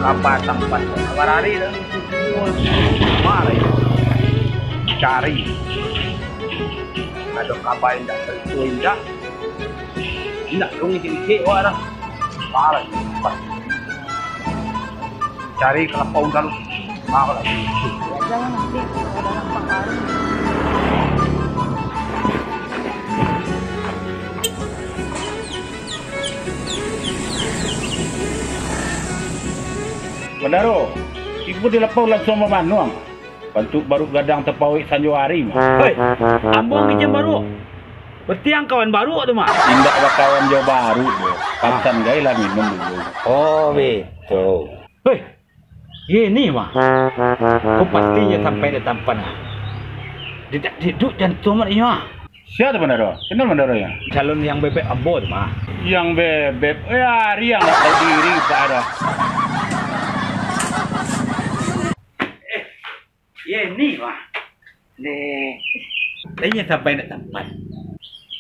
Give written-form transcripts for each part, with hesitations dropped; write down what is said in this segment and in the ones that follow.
Kabatang panto. Warari lang. Mari. Cari. Ada kabain dah tertuin dah. Nak dong ini orang. Parah. Cari kelapa undang. Mahal lagi. Ya, jangan nanti ada nampak baru. Bandaro, ibu dilepau langsung memanung. Bantu baru gadang terpawik Sanjuari mah. Hei, ambung kijem baru. Bertiang kawan baru tu mah. Tindak kawan jauh baru tu. Pansan gaya lah minum dulu. Oh, betul. Hei, ini mah. Kau pastinya sampai di tampan. Tidak duduk jantung mak ini mah. Siapa Bandaro? Kenal Bandaro ya? Calon yang bebek ambo tu mah. Yang bebek, hari yang tak tahu diri tak ada. Ini mah. Ini sampai di tempat.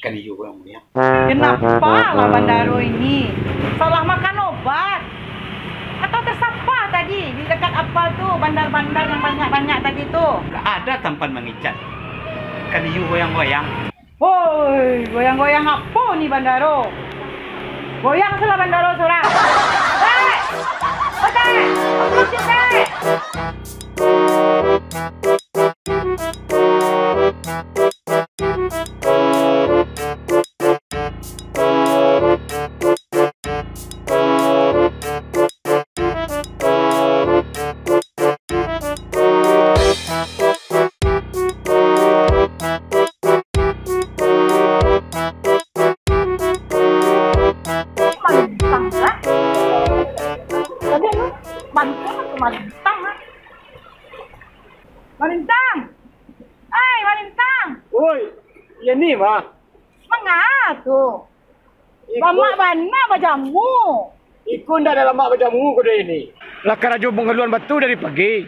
Kan juga yang mulia. Kenapa lah Bandaro ini? Salah makan obat? Atau tersapa tadi di dekat apa tuh bandar-bandar yang banyak-banyak tadi tuh? Tak ada tampan mengicat. Kan you goyang-goyang. Woi, goyang-goyang apa nih Bandaro? Goyang salah Bandaro surah. Hei! Oke, aku sini. Malintang! Ay, Malintang! Woi, ini mah. Mengatu? Lama bana bajamu. Ikut dah dalam mak bajamu kau dah ini. Lah keraju pengeluan batu dari pagi.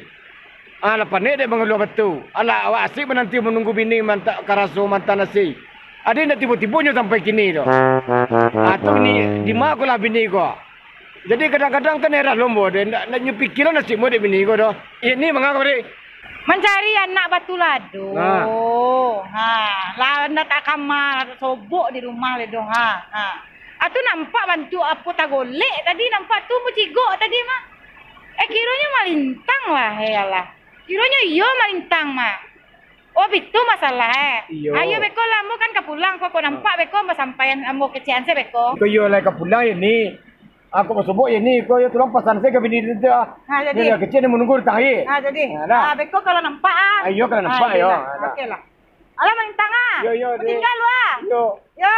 Lepas ni dia pengeluan batu. Alah awak asyik menanti menunggu bini mantak karaso mantan nasi. Ada nak tiba-tibanya sampai kini tu. Tu ni di mak aku lah bini kau. Jadi kadang-kadang kan era lombo dia nak nyupikiran nasi mu dia bini kau tu. Ini mengapa dia? Mencari anak batu lado. Lah nak tak kamar, sobok di rumah ledo. Atu nampak bantu apa tak golek tadi nampak tu mucigok tadi mah. Kiranya Malintang lah lah. Kiranya iyo Malintang mah. Oh itu masalah Ayo beko lah mu kan kapulang kok nampak beko mas sampaian amu kecian se beko. Kau yo lah kapulang ini. Aku masuk ini, kau yo tulang pasan saya ke bini dia. Jadi dia kecil dia menunggu tahi. Jadi. Beko kalau nampak Ayo kalau nampak yo. Okey lah. Alah Malintang Yo. Tinggal lu Yo.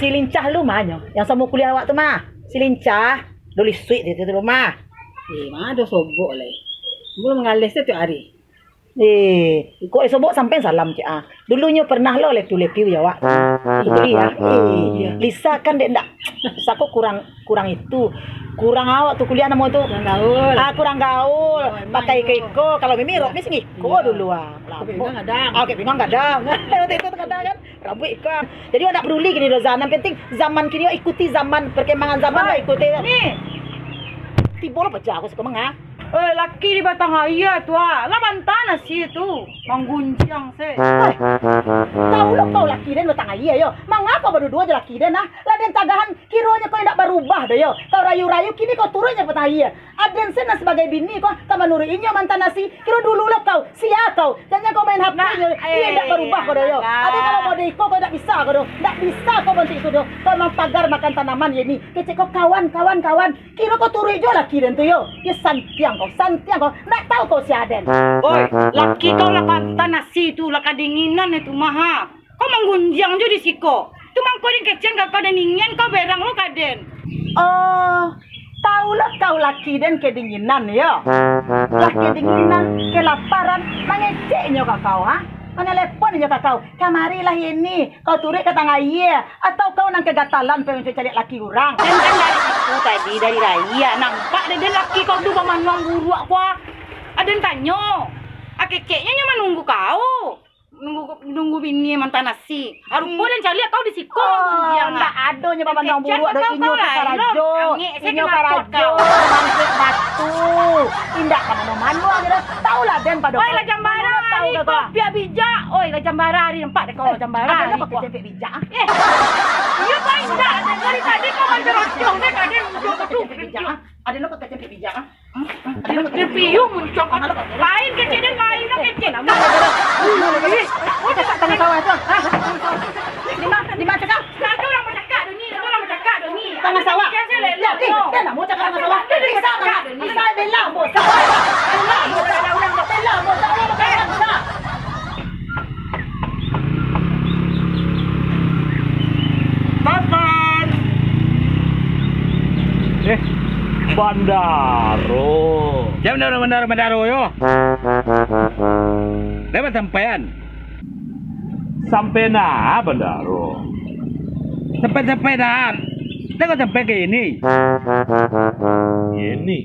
Si lincah lu mana? Yang sama kuliah awak tu mah. Si lincah, doli sweet dia tu rumah. Mana ada sobok lah. Belum mengalis tu hari. Kok sobok sampai salam cik ah. Dulunya pernah lo lepiu ya wak. Itu dia. Lisa kan dia ndak. Lisa kok kurang itu. Kurang awak tu kuliah nama tu. Kurang gaul. Kurang gaul. Pakai keiko kalau Mimi rok mis ngiko dulu Pingang kadang. Pingang kadang. Itu kadang kan. Rambut ikan. Jadi nak peduli gini doh zaman penting zaman kini ikuti zaman perkembangan zaman ikuti. Ni. Tibol baca aku suka mengah. Laki di batang ayah tu lah bantana sih tu mangguncang se. Tahu lo kau laki dan batang ayah yo. Mengapa berdua je laki dan lah dan tagahan kironya kau tidak berubah deh yo. Kau rayu-rayu kini kau turunnya batang ayah. Aden sen sebagai bini kau menurinya mantan nasi. Kiro dulu lo kau sia kau. Jangan kau main HP yo. Dia tidak berubah kau deh yo. Ada kalau mau deko kau tidak bisa kau doh. Tidak bisa kau bantu itu doh. Kau pagar makan tanaman ini. Kecik kau kawan. Kiro kau turun jo laki dan tu yo. Dia santiang kau nak tahu kau si Aden. Oi, laki kau lah pantan nasi tu lah kedinginan itu maha. Kau menggunjang jo di siko. Tu mang kau yang kecen kau ada dingin kau berang lo kaden. Oh, tahu lah kau laki dan kedinginan ya. Laki kedinginan, kelaparan, mengeceknya kau Mana teleponnya kau? Kamarilah ini. Kau turut ke tengah iya atau kau nang kegatalan pengen cari laki orang. Kan dari itu tadi dari raya nampak ada laki kau tu manuang buruk kuah. Ada yang tanya. Kekeknya nyaman nunggu kau. nunggu bini mantan nasi. Aduh, boleh cari kau di siko. Ndak adonya bapak nang buru ada Kecek, inyo kau lah, karajo. saya Inyo kena karajo, kau. mangkit batu. Indak kana manu aja tahu lah den pada. Oi, lah jambara. Tahu Ni kau. kopi bijak. Oi, lah jambara hari nampak dek kau lah jambara. Ada Ni apa kau. kecek bijak? Eh. Iya kau indah. Dari tadi kau kan terocong dek ada muncul tu. Bijak. Ada apa kecek bijak? Dia piung muncul. Lain kecil dan lain nak kecil. Tengah sawah tu. Di mana cakap? Nanti orang bercakap ni. Orang bercakap ni. Tengah sawah. Kan saya lelak. Dia nak mau cakap tengah sawah. Dia bercakap ni. Saya bela bos. Allah, bos ada orang bela bos. Allah makan besar. Taman. Bandaro. Jam bandaro yo. Lewat sampean. Sampai na Bandaro. Sampai dah. Tengok sampai ke ini. Ini.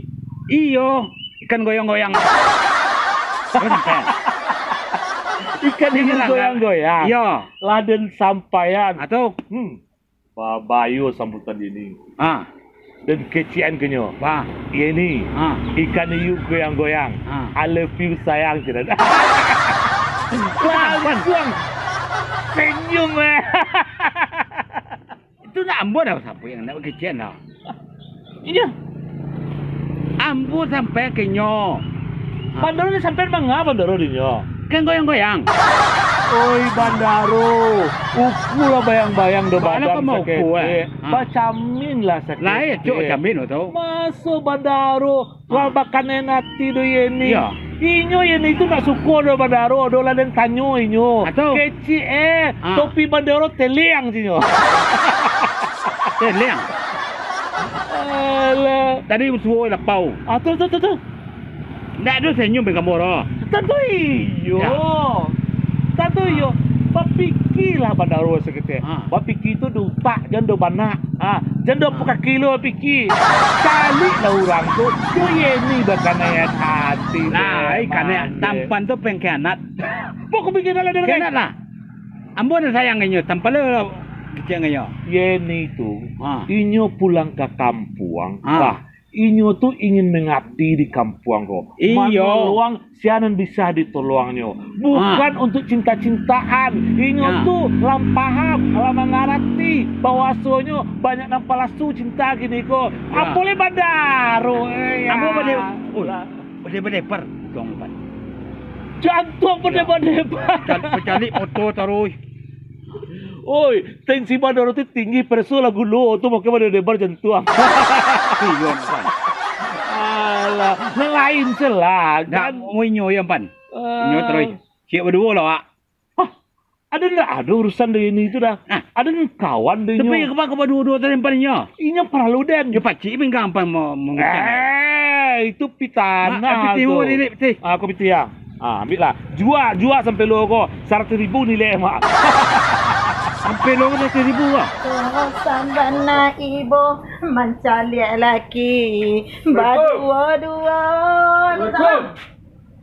Iyo, ikan goyang-goyang. Lewat sampean. Ikan ini goyang-goyang. Iya. Laden sampaian. Atau Babayo sambutan ini. ah, Dan kecian kenyo. wah. Ini. Ah. Ikan iu goyang-goyang. Ah. I love you sayang tidak. Langsung Senyum itu nak ambo dah siapa yang nak kecian dah. Iya. Ambo sampai ke nyo. Bandaro ni sampai mangga Bandaro ni nyo. Kan goyang-goyang. Oi Bandaro. Uku lah bayang-bayang do Mana badan kau mau sakit. uku, Bacamin lah sakit. Lah ya cuk jamin tu. Masuk Bandaro. Wal bakane nati do yeni. Iya. Inyo yeni itu nak suko do Bandaro. Do laden tanyo inyo. Atau? Keci Ah. topi Bandaro teliang sinyo. Liang. Alah. Tadi suruh lapau. Atau tu. Ndak ada senyum be kamu ro. Tentu iyo. Ya. Tentu iyo. Papiki lah Bandaro sekete. Ah. Papiki itu dupa jangan do banak. Jangan do puka kilo piki. Kali lah orang tu. Tu yeni bakana ya hati. Lah, ikan tampan tu pengkhianat. Pokok bikin ala dengan Khianat lah. Ambo na sayang inyo, tampan lo kecil inyo. Yeni itu. Ah. Inyo pulang ke kampung. Ah. Wah. Inyo tu ingin mengabdi di kampung kok. Iyo. Menolong sianan bisa ditolongnya. Bukan untuk cinta-cintaan. Inyo Ya. tu lam paham, lam mengerti bahwasanya banyak nang palasu cinta gini kok. Ya. Apole Bandaro. Ambo bade per dong pan. Jantung bade-bade. Pecalik foto terus. Oi, tensi Bandaro tu tinggi perso lagu lo tu mau ke bade-bade jantung. Pion pan. Alah, lain celah. Dak mo inyo yang pan. Inyo Ah. terus. Siap berdua lo ah. Ada enggak ada urusan dengan ini itu dah. Ah. Ada kawan dengan Tapi kepa berdua tadi pan inyo. Inya paraluden. Yo pacik pun gampang mau mengusang. Itu pitana Piti tu. ho ni piti. Aku piti ya. Ambil lah. Jual sampai lo kok 100,000 nilai mak. Sampai lo dah 1,000 ah. Sambana ibu mencari laki berdua-dua.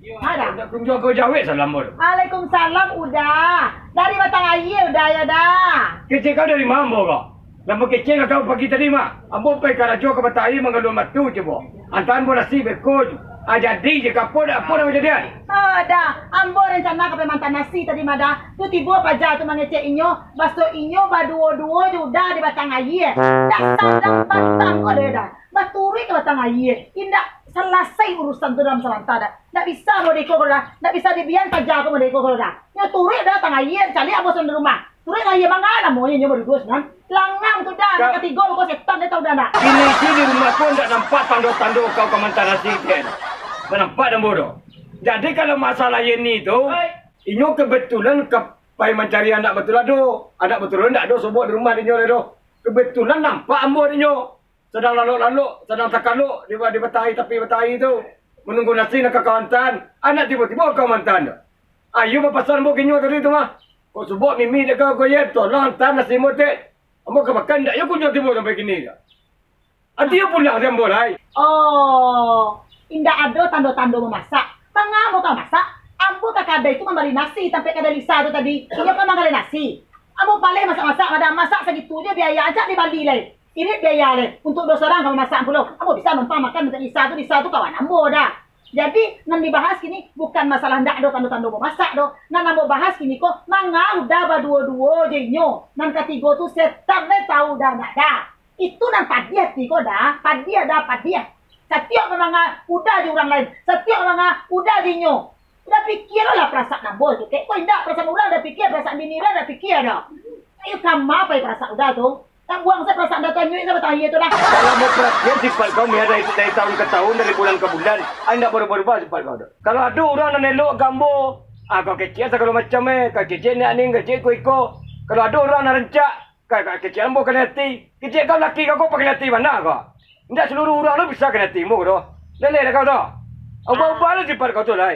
Ada. Kunjung kau jawab salam bol. Waalaikumsalam udah. Dari Batang Air udah ya dah. Kecil kau dari mana ambo kau? Lama kecil kau pagi tadi mak. Ambo pergi ke Rajo ke Batai mengalun matu je bo. Antan bo nasi bekoj. Jadi je kapur apa nak kejadian? Dah. Ambo rencana ke mantan nasi tadi mada. Tu tiba paja tu mengecek inyo. Baso inyo berdua-dua je udah di Batang Air. Dak sadang pantang kau dah. Baturi ke Batang Air. Indak selesai urusan tu dalam selanta dah. Tak bisa mau deko kau dah. Tak bisa dibian paja aku mau deko kau dah. Nyo turi dah Batang Air. Cari abo di rumah. Turi Air mana mau nyo berdua sebenarnya. Langang tu dah. Ketiga kau setan dia tahu dah nak. Sini rumah pun tak nampak tanda-tanda kau ke mantan nasi kan. Nampak dan bodoh. Jadi kalau masalah ini tu, inyo kebetulan pai mencari anak betul ada. Anak betul tak ada sebut di rumah inyo ada. Kebetulan nampak ambo inyo. Sedang lalu-lalu, sedang takaluk di Batai tapi Batai tu. Menunggu nasi nak ke kawantan. Anak tiba-tiba kawantan tu. Ayo papasan ambo inyo tadi tu mah. Kau sebut mimi dia kau ye tolong hantar nasi motek. Ambo ke makan tak yo kunjung tiba sampai kini dah. Dia pulang dia boleh. Oh, indah ada tanda-tanda memasak. Mengapa kau masak? Ambo tak ada itu membeli nasi sampai kada Lisa tu tadi. Iya kan manggali nasi. Ambo balik masak-masak, ada masak segitunya biaya aja di Bali lah. Ini biaya lah. Untuk 2 orang kamu masak puluh. Ambo bisa numpang makan dengan Lisa tu kawan ambo dah. Jadi nan dibahas kini bukan masalah ndak do tando-tando mau masak do. Nan ambo bahas kini kok manga udah ba 2 jenyo. Nan ketigo tu setan le tahu dah ndak dah. Itu nan padia tiko dah. Padia. Setiap memang udah di orang lain. Setiap memang udah di nyo. Udah pikir lah perasaan ambo tu. Kayak kau ndak perasaan orang dah pikir, perasaan bini dah pikir dah. Ayo kamu apa perasaan udah tu? Tak buang saya perasaan data nyui sama tahi itu dah. Kalau mau perhatian sifat kau ada itu dari tahun ke tahun, dari bulan ke bulan. Anda berubah-ubah sifat kau tu. Kalau ada orang nak elok gambar, kau kecil kalau macam kau kecil ni aning, kecil kau ikut. Kalau ada orang nak rencak, kau kecil ambo kena hati. Kecil kau laki kau pakai hati mana kau? Tidak seluruh orang tu bisa kena hati mu tu. Leleh dah kau tu. Ubah-ubah lah sifat kau tu lah.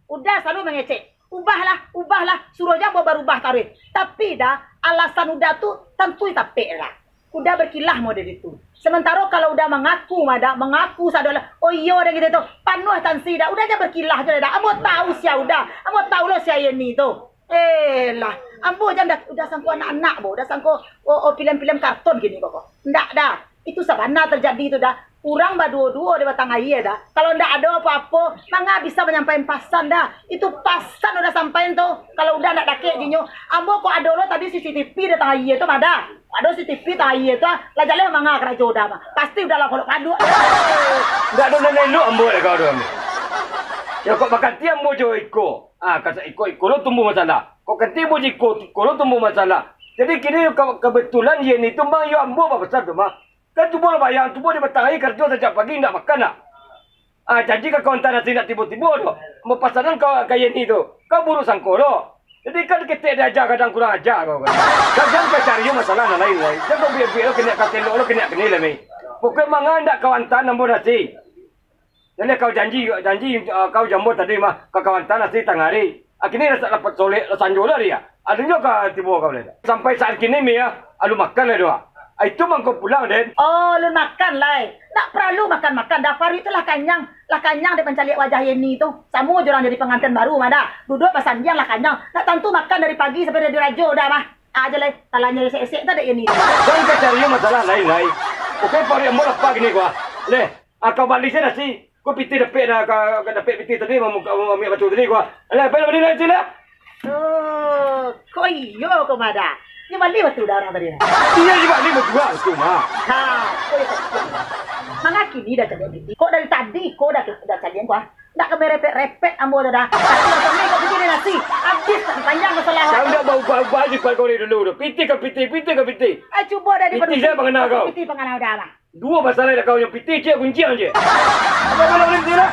Udah selalu mengecek. Ubahlah. Suruh aja mau berubah tarik. Tapi dah alasan udah tu tentu tapi lah. Udah berkilah model itu. Sementara kalau udah mengaku sadalah. Oh iya dah gitu tu. Panuh tansi dah. Udah aja berkilah je dah. Ambo tahu sia udah. Ambo tahu lo sia ini tu. Lah. Ambo aja udah sangko anak-anak bo. Udah sangko film-film kartun gini kok. Ndak dah. Itu sabana terjadi itu dah. Kurang dua-dua di batang air dah. Kalau ndak ada apa-apa, mangga bisa menyampaikan pasan dah. Itu pasan udah sampein tuh. Kalau udah ndak dakek jinyo, ambo kok ada lo tadi CCTV di tengah air tu ada. Ada CCTV tengah air tu, lah jale mangga kena jodoh mah. Pasti udah lah kalau padu. Ndak ada nenek lu ambo dah kau tu. Ya kok makan tiam mo jo iko. Kata iko lo tumbuh masalah. Kok kenti mo iko lo tumbuh masalah. Jadi kini kebetulan ye ni tumbang yo ambo apa besar tu mah. Kan tu boleh bayang, tu boleh batang air kerja sejak pagi nak makan nak. Janji kau kawan nasi nak tiba-tiba tu. Mau pasaran kau kaya ni tu. Kau buruk sangko lo. Jadi kan kita ada ajar kadang kurang ajar kau kan. Kadang kau cari masalah nak lain lain. Jangan kau biar lo kena kata lo kena kena lah ni. Pokoknya mangan tak kawan tan nombor nasi. Jadi kau janji kau jambut tadi mah kau kawan tan nasi tengah hari. Akhirnya rasa dapat soleh sanjola dia. Adanya kau tiba kau boleh. Sampai saat kini Mia, alu makan lah doa. Itu mangkau pulang Den. Oh, lu makan lah. Tak perlu makan-makan. Dafar itulah kanyang. Lah kanyang dia pencari wajah ini tu. Samu orang jadi pengantin baru mada. Duduk pasan dia lah kanyang. Tak tentu makan dari pagi sampai dari rajo dah mah. Aja lah. Talanya esek-esek tak ada ini. Jangan kau cari masalah lain. Okey, pari ambo apa gini gua. Leh, kau balik sana si. Kau piti dapet dah. Kau dapet piti tadi mau ambil batu tadi gua. Leh, balik balik sini lah. Oh, kau iyo kau mada. Ni balik betul dah orang tadi. Dia juga ni berjual tu mah. Mana kini dah jadi gitu. Kok dari tadi kok dah kalian gua. Ndak ke repet ambo dah. Tapi kau begini nasi. Habis panjang masalah. Kau dah bau aja kau ni dulu. Piti ke piti. Cuba dah di piti saya mengenal kau. Piti pengenal dah mah. Dua masalah dah kau yang piti je kunci aja. Apa boleh sini lah.